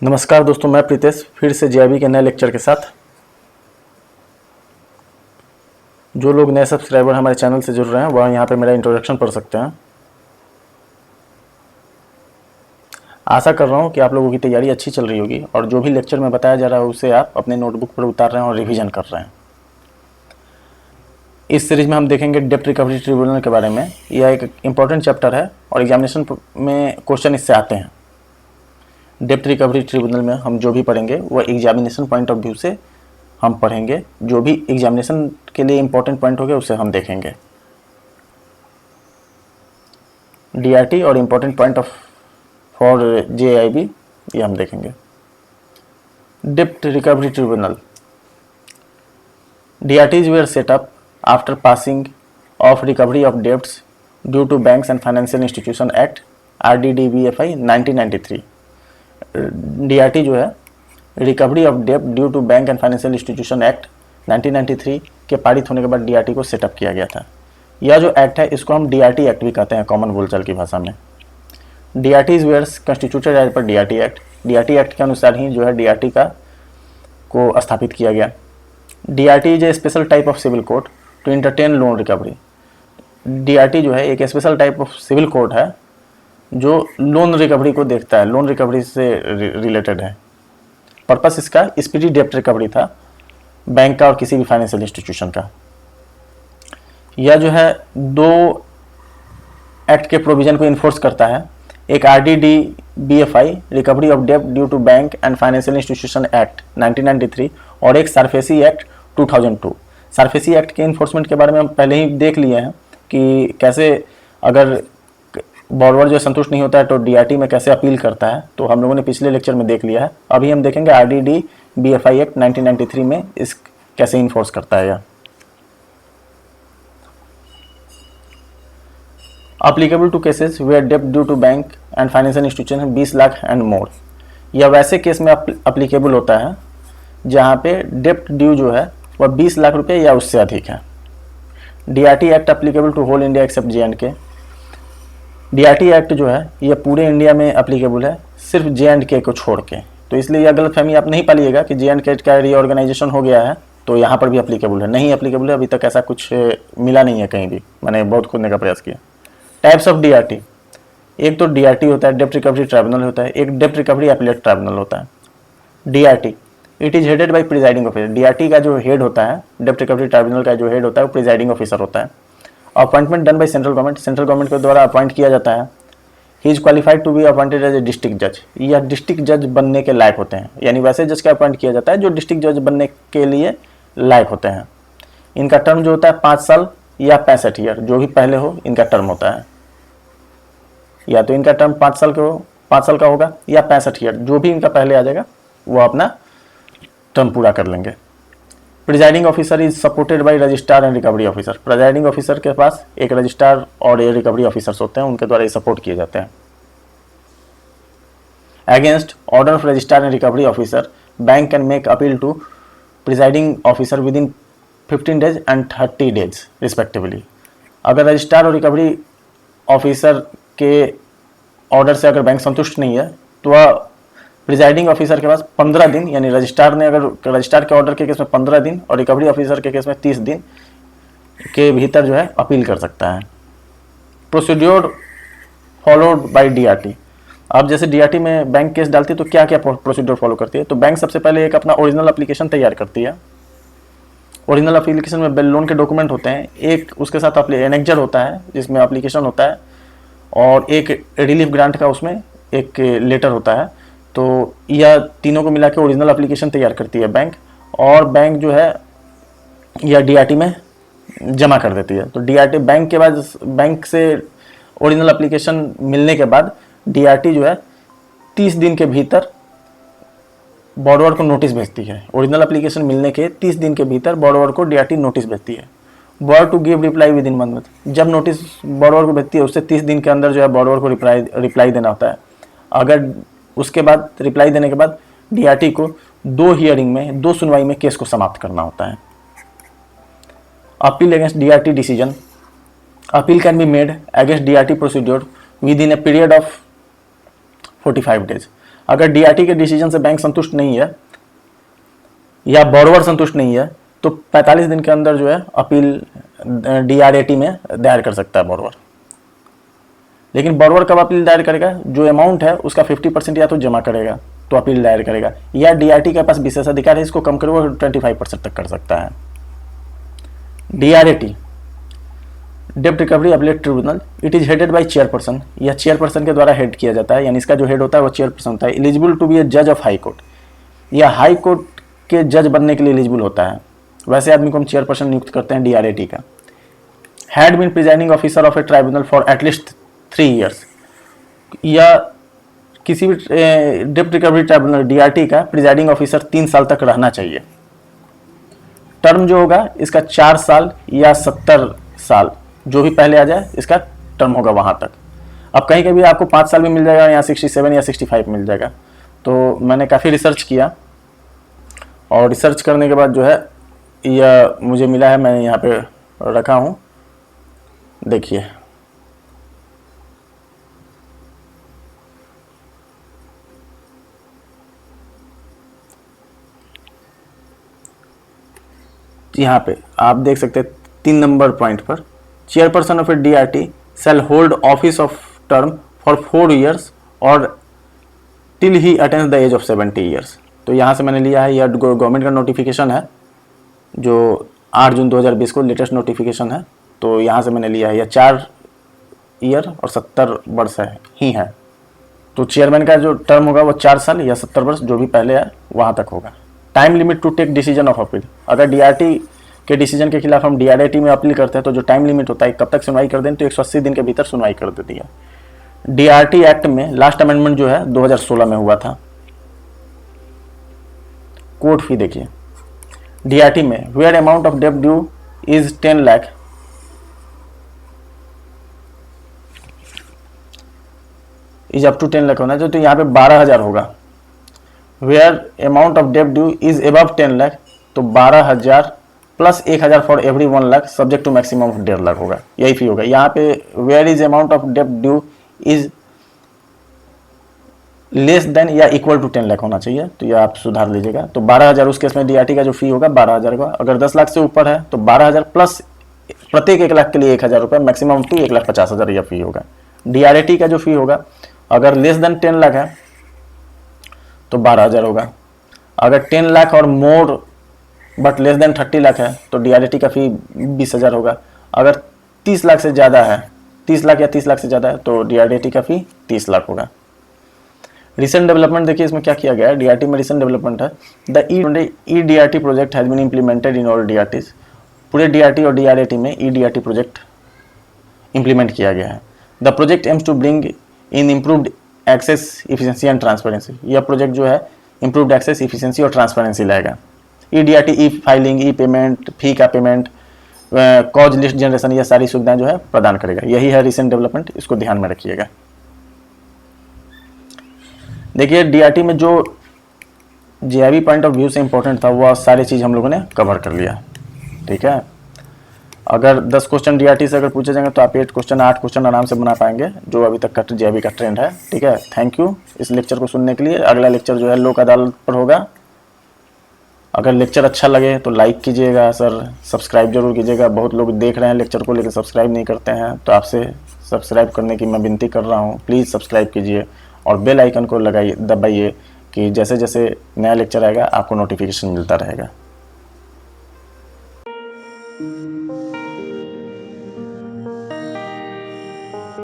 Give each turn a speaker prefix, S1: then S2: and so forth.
S1: नमस्कार दोस्तों, मैं प्रीतेश फिर से जेआईबी के नए लेक्चर के साथ। जो लोग नए सब्सक्राइबर हमारे चैनल से जुड़ रहे हैं वह यहाँ पे मेरा इंट्रोडक्शन पढ़ सकते हैं। आशा कर रहा हूँ कि आप लोगों की तैयारी अच्छी चल रही होगी और जो भी लेक्चर में बताया जा रहा है उसे आप अपने नोटबुक पर उतार रहे हैं और रिवीजन कर रहे हैं। इस सीरीज में हम देखेंगे डेप्ट रिकवरी ट्रिब्यूनल के बारे में। यह एक इम्पॉर्टेंट चैप्टर है और एग्जामिनेशन में क्वेश्चन इससे आते हैं। डेप्ट रिकवरी ट्रिब्यूनल में हम जो भी पढ़ेंगे वह एग्जामिनेशन पॉइंट ऑफ व्यू से हम पढ़ेंगे। जो भी एग्जामिनेशन के लिए इम्पोर्टेंट पॉइंट होंगे उसे हम देखेंगे। डीआरटी और important point of for JIB ये हम देखेंगे। डेप्ट recovery tribunal DRTs were set up after passing of Recovery of Debts Due to Banks and Financial Institution Act RDDBFI 1993। DRT जो है रिकवरी ऑफ डेब्ट due to bank and financial institution act 1993 के पारित होने के बाद DRT को setup किया गया था। यह जो एक्ट है इसको हम DRT एक्ट भी कहते हैं कॉमन बोलचाल की भाषा में। DRTs were constituted as per DRT act. DRT act के अनुसार ही जो है DRT का को स्थापित किया गया। DRT is a special type of civil court to entertain loan recovery. DRT जो है एक special type of civil court है जो लोन रिकवरी को देखता है, लोन रिकवरी से रिलेटेड है। पर्पस इसका स्पीडी डेप्ट रिकवरी था बैंक का और किसी भी फाइनेंशियल इंस्टीट्यूशन का। यह जो है दो एक्ट के प्रोविजन को इन्फोर्स करता है। एक RDDBFI रिकवरी ऑफ डेप्ट due to bank and financial institution act 1993 और एक सरफेसी एक्ट 2002। सरफेसी एक्ट के इन्फोर्समेंट के बारे में हम पहले ही देख लिए हैं कि कैसे अगर बॉर्डर जो संतुष्ट नहीं होता है तो DRT में कैसे अपील करता है, तो हम लोगों ने पिछले लेक्चर में देख लिया है। अभी हम देखेंगे RDDBFI एक्ट 1993 में इस कैसे इन्फोर्स करता है। यह अप्लीकेबल टू केसेस वेयर डेप्ट due to bank and financial institution 20 lakh and more. यह वैसे केस में अप्लीकेबल होता है जहाँ पे डेप्ट ड्यू जो है वह 20 लाख रुपये या उससे अधिक है। DRT act applicable to whole India except JNK। DRT act जो है ये पूरे इंडिया में अप्लीकेबल है सिर्फ JNK को छोड़ के। तो इसलिए यह गलतफहमी आप नहीं पालिएगा कि JNK का रीऑर्गेनाइजेशन हो गया है तो यहाँ पर भी अप्लीकेबल है। नहीं अप्लीकेबल है, अभी तक ऐसा कुछ मिला नहीं है कहीं भी। मैंने बहुत खोजने का प्रयास किया। टाइप्स ऑफ DRT, एक तो DRT होता है डेप्ट रिकवरी ट्राइब्यूनल होता है, एक डेप्ट रिकवरी अपीलेट ट्राइब्यूनल होता है। DRT it is headed by presiding officer. DRT का जो हेड होता है, डेप्ट रिकवरी ट्राइब्यूनल का जो हेड होता है वो प्रिजाइडिंग ऑफिसर होता है। Appointment done by central government, central government के द्वारा अपॉइंट किया जाता है। He is qualified to be appointed as a district जज। यह डिस्ट्रिक्ट जज बनने के लायक होते हैं, यानी वैसे जज का अपॉइंट किया जाता है जो डिस्ट्रिक्ट जज बनने के लिए लायक होते हैं। इनका टर्म जो होता है 5 साल या 65 ईयर, जो भी पहले हो इनका टर्म होता है। या तो इनका टर्म 5 साल का होगा या 65 ईयर, जो भी इनका पहले आ जाएगा वो अपना टर्म पूरा कर लेंगे। Presiding officer is supported by registrar and recovery officer. Presiding officer के पास एक रजिस्ट्रार और ये रिकवरी ऑफिसर्स होते हैं, उनके द्वारा ये सपोर्ट किए जाते हैं। Against order of registrar and recovery officer bank can make appeal to presiding officer within 15 days and 30 days respectively. अगर रजिस्ट्रार और रिकवरी ऑफिसर के ऑर्डर से अगर बैंक संतुष्ट नहीं है तो वह प्रिजाइडिंग ऑफिसर के पास 15 दिन, यानी रजिस्ट्रार ने अगर रजिस्ट्रार के ऑर्डर के केस में 15 दिन और रिकवरी ऑफिसर के केस में 30 दिन के भीतर जो है अपील कर सकता है। Procedure followed by DRT। अब जैसे DRT में बैंक केस डालती है तो क्या क्या प्रोसीड्योर फॉलो करती है, तो बैंक सबसे पहले एक अपना ओरिजिनल एप्लीकेशन तैयार करती है। ओरिजिनल एप्लीकेशन में लोन के डॉक्यूमेंट होते हैं, एक उसके साथ एनेक्जर होता है जिसमें एप्लीकेशन होता है और एक रिलीफ ग्रांट का उसमें एक लेटर होता है। तो यह तीनों को मिला के ओरिजिनल एप्लीकेशन तैयार करती है बैंक, और बैंक जो है यह DRT में जमा कर देती है। तो DRT बैंक के बाद, बैंक से ओरिजिनल एप्लीकेशन मिलने के बाद DRT जो है 30 दिन के भीतर बॉर्डर को नोटिस भेजती है। ओरिजिनल एप्लीकेशन मिलने के 30 दिन के भीतर बॉर्डर को DRT नोटिस भेजती है। Borrower to give reply within 1 month. जब नोटिस बॉर्डर को भेजती है उससे 30 दिन के अंदर जो है बॉर्डर को रिप्लाई देना होता है। अगर उसके बाद रिप्लाई देने के बाद DRT को 2 सुनवाई में केस को समाप्त करना होता है। Appeal against DRT decision. Appeal can be made against DRT procedure with in a period of 45 days. अगर डीआरटी के डिसीजन से बैंक संतुष्ट नहीं है या बोरोवर संतुष्ट नहीं है तो 45 दिन के अंदर जो है अपील डीआरएटी में दायर कर सकता है बोरोवर। लेकिन बोरोवर कब अपील दायर करेगा? जो अमाउंट है उसका 50% या तो जमा करेगा तो अपील दायर करेगा, या डीआरटी के पास विशेषाधिकार है इसको कम करे वो 25% तक कर सकता है। डीआरएटी डेब्ट recovery appellate tribunal, it is headed by chairperson, यह चेयरपर्सन के द्वारा हेड किया जाता है, यानी इसका जो हेड होता है वो चेयरपर्सन होता है। एलिजिबल टू बी ए जज ऑफ हाई कोर्ट, यह हाई कोर्ट के जज बनने के लिए एलिजिबल होता है। वैसे आदमी को हम चेयरपर्सन नियुक्त करते हैं डीआरएटी का। Had been presiding officer of a tribunal for at least 3 years, या किसी भी डेब्ट रिकवरी ट्राइब्यूनल डीआरटी का प्रिजाइडिंग ऑफिसर 3 साल तक रहना चाहिए। टर्म जो होगा इसका 4 साल या 70 साल, जो भी पहले आ जाए इसका टर्म होगा वहां तक। अब कहीं कभी आपको 5 साल भी मिल जाएगा या 67 या 65 मिल जाएगा। तो मैंने काफ़ी रिसर्च किया और रिसर्च करने के बाद जो है यह मुझे मिला है, मैं यहाँ पे रखा हूँ, देखिए। यहाँ पे आप देख सकते हैं 3 नंबर पॉइंट पर, chairperson of a DRT shall hold office of term for 4 years और till he attains the age of 70 years. तो यहाँ से मैंने लिया है, यह गवर्नमेंट का नोटिफिकेशन है जो 8 जून 2020 को लेटेस्ट नोटिफिकेशन है। तो यहाँ से मैंने लिया है, यह 4 ईयर और 70 वर्ष ही है। तो चेयरमैन का जो टर्म होगा वो 4 साल या 70 वर्ष, जो भी पहले है वहाँ तक होगा। Time limit to take decision of appeal, अगर डीआरटी के डिसीजन के खिलाफ हम डीआरएटी में अपील करते हैं तो जो टाइम लिमिट होता है कब तक सुनवाई कर दें, तो 180 दिन के भीतर सुनवाई कर देती है। डीआरटी एक्ट में लास्ट अमेंडमेंट जो है 2016 में हुआ था। कोर्ट फी देखिए, डीआरटी में वेयर अमाउंट ऑफ डेब्ट due is 10 lakh is up to 10 lakh होना चाहिए, तो यहाँ पे 12,000 होगा। वेयर अमाउंट ऑफ डेब्ट ड्यू इज अबव 10 लाख तो 12,000 plus 1,000 for every 1 lakh subject to maximum of 1.5 lakh होगा, यही फी होगा। यहाँ पे वेयर इज अमाउंट ऑफ डेब्ट ड्यू इज लेस देन या इक्वल टू 10 लाख होना चाहिए, तो ये आप सुधार लीजिएगा। तो 12,000 उस केस में डीआरटी का जो फी होगा 12,000 होगा। अगर 10 लाख से ऊपर है तो 12,000 प्लस प्रत्येक 1 लाख के लिए 1,000 रुपये, मैक्सिमम टू 1,50,000 यह फी होगा। डीआरटी का जो फी होगा अगर लेस देन 10 लाख है तो 12,000 होगा। अगर 10 लाख और more but less than 30 lakh है तो डीआरटी का फी 20,000 होगा। अगर 30 लाख से ज़्यादा है, 30 लाख या 30 लाख से ज़्यादा है तो डीआरटी का फी 30 लाख होगा। रिसेंट डेवलपमेंट देखिए इसमें क्या किया गया है, डीआरटी में रिसेंट डेवलपमेंट है। The e DRT project has been implemented in all DRTs, पूरे डीआरटी और डीआरएटी में ई डीआरटी प्रोजेक्ट इम्प्लीमेंट किया गया है। The project aims to bring in improved access efficiency and transparency, यह प्रोजेक्ट जो है इम्प्रूव्ड एक्सेस इफिशिएंसी और ट्रांसपेरेंसी लाएगा। E DRT e filing, e payment, fee का पेमेंट, कॉज लिस्ट जनरेशन, यह सारी सुविधाएं जो है प्रदान करेगा। यही है रिसेंट डेवलपमेंट, इसको ध्यान में रखिएगा। देखिए डीआरटी में जो जेआईबी पॉइंट ऑफ व्यू से इंपॉर्टेंट था वह सारी चीज़ हम लोगों ने कवर कर लिया, ठीक है। अगर 10 क्वेश्चन डीआरटी से अगर पूछे जाएंगे तो आप 8 क्वेश्चन आराम से बना पाएंगे, जो अभी तक का जेआईबी का ट्रेंड है, ठीक है। थैंक यू इस लेक्चर को सुनने के लिए। अगला लेक्चर जो है लोक अदालत पर होगा। अगर लेक्चर अच्छा लगे तो लाइक कीजिएगा सर, सब्सक्राइब जरूर कीजिएगा। बहुत लोग देख रहे हैं लेक्चर को लेकर सब्सक्राइब नहीं करते हैं, तो आपसे सब्सक्राइब करने की मैं विनती कर रहा हूँ। प्लीज़ सब्सक्राइब कीजिए और बेल आइकन को लगाइए, दबाइए कि जैसे जैसे नया लेक्चर आएगा आपको नोटिफिकेशन मिलता रहेगा।